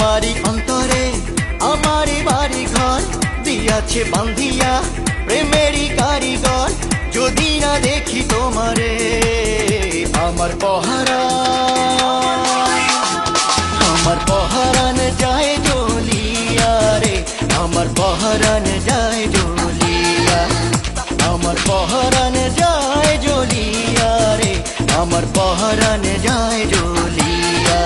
তোমারি অন্তরে আমারি বাড়ি ঘর দিয়াছে বান্ধিয়া প্রেমেরই কারিগর। যদি না দেখি তোমারে আমার পহরান যায় জ্বলিয়া রে, আমার পহরান যায় জ্বলিয়া, আমার পহরান যায় জ্বলিয়া রে, আমার পহরান যায় জ্বলিয়া।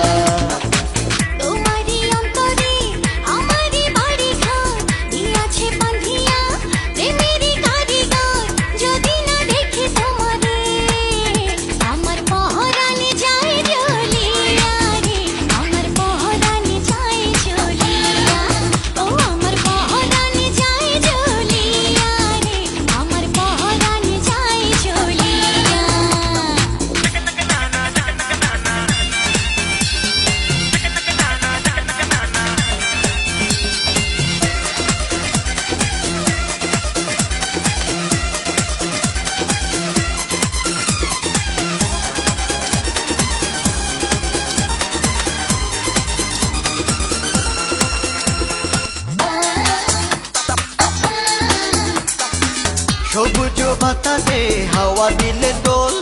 সবুজ বাতাসে হাওয়া দিলে দোল,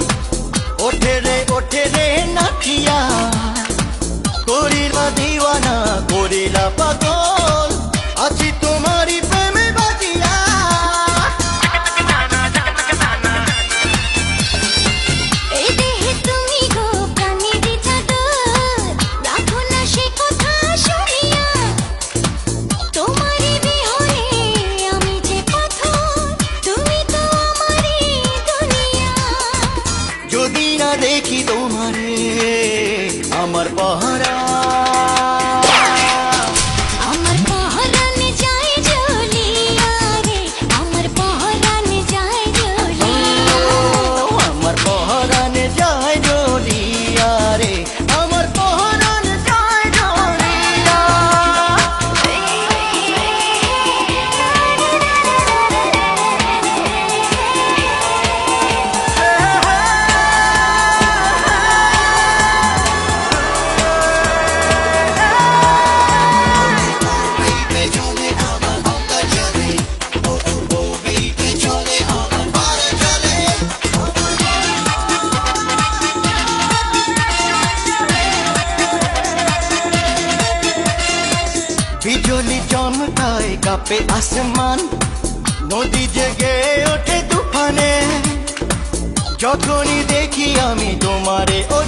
ওঠে রে নাচিয়া, করিলা দিওয়ানা করিলা পাগল, আছি তোমারই প্রেমে বাজিয়া। যদি না দেখি তোমারে আমার পহরা, আমার পহরান যায় জ্বলিয়া রে, আমার পহরান যায় জ্বলিয়া, আমার পহরান যায় জ্বলিয়া রে, আমার পহরান যায় জ্বলিয়া। বিজলি চমকায় কাঁপে আসমান, নদী জেগে ওঠে তুফানে, যখনই দেখি আমি তোমারে ও